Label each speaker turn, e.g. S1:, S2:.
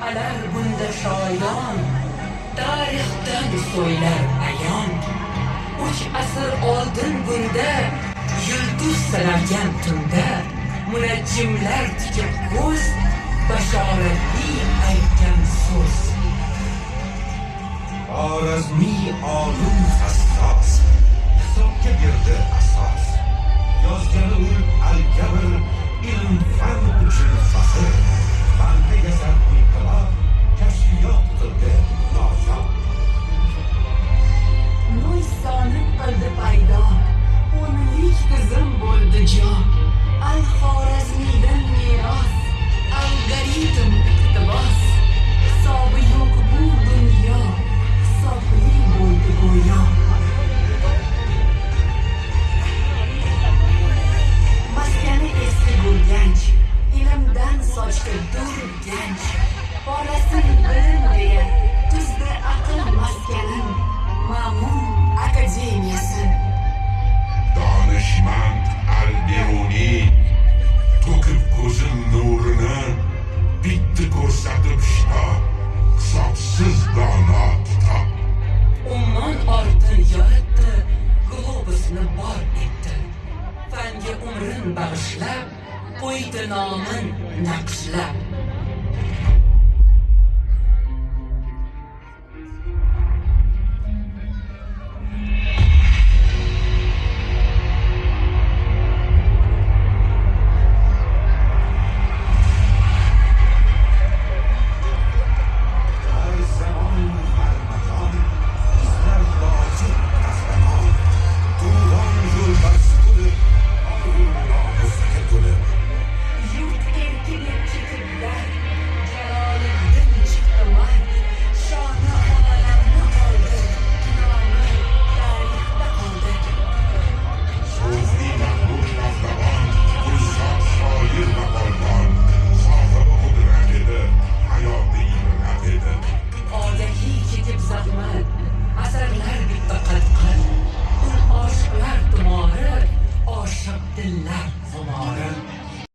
S1: alar bunda shoyon, tarixdan so'ylar ayon. 3 asr oldin bunda yulduz sanargan tunda munajjimlar tikib ko'z, bashoratli aytgan so'z.
S2: Xorazmiy olim hassos, hisobga berdi asos. Yozgani ul al-Kabr, ilm fan uchun faxr. Banda yasab inqilob, kashfiyot qildi noyob.
S1: Nuh sonin qildi paydo, 10lik tizim bo'ldi jo. Al-Xorazmiydan meros, algoritm iqtibos. Hisobi yo'q bu dunyo, hisobli bo'ldi go'yo. Maskani eski bo'lganch, ilmdan sochdi dur ganch. Borasin bilim deya, tuzdi aql maskanin, Ma'mun akademiyasi.
S2: Donishmand al-Beruniy to'kib ko'zim nurini, bitti ko'rsatib shitob, hisobsiz dono kitob.
S1: Ummon ortin yoritdi, globusni bor etdi. Fanga umrin bag'ishlab, qo'ydi nomin naqshlab.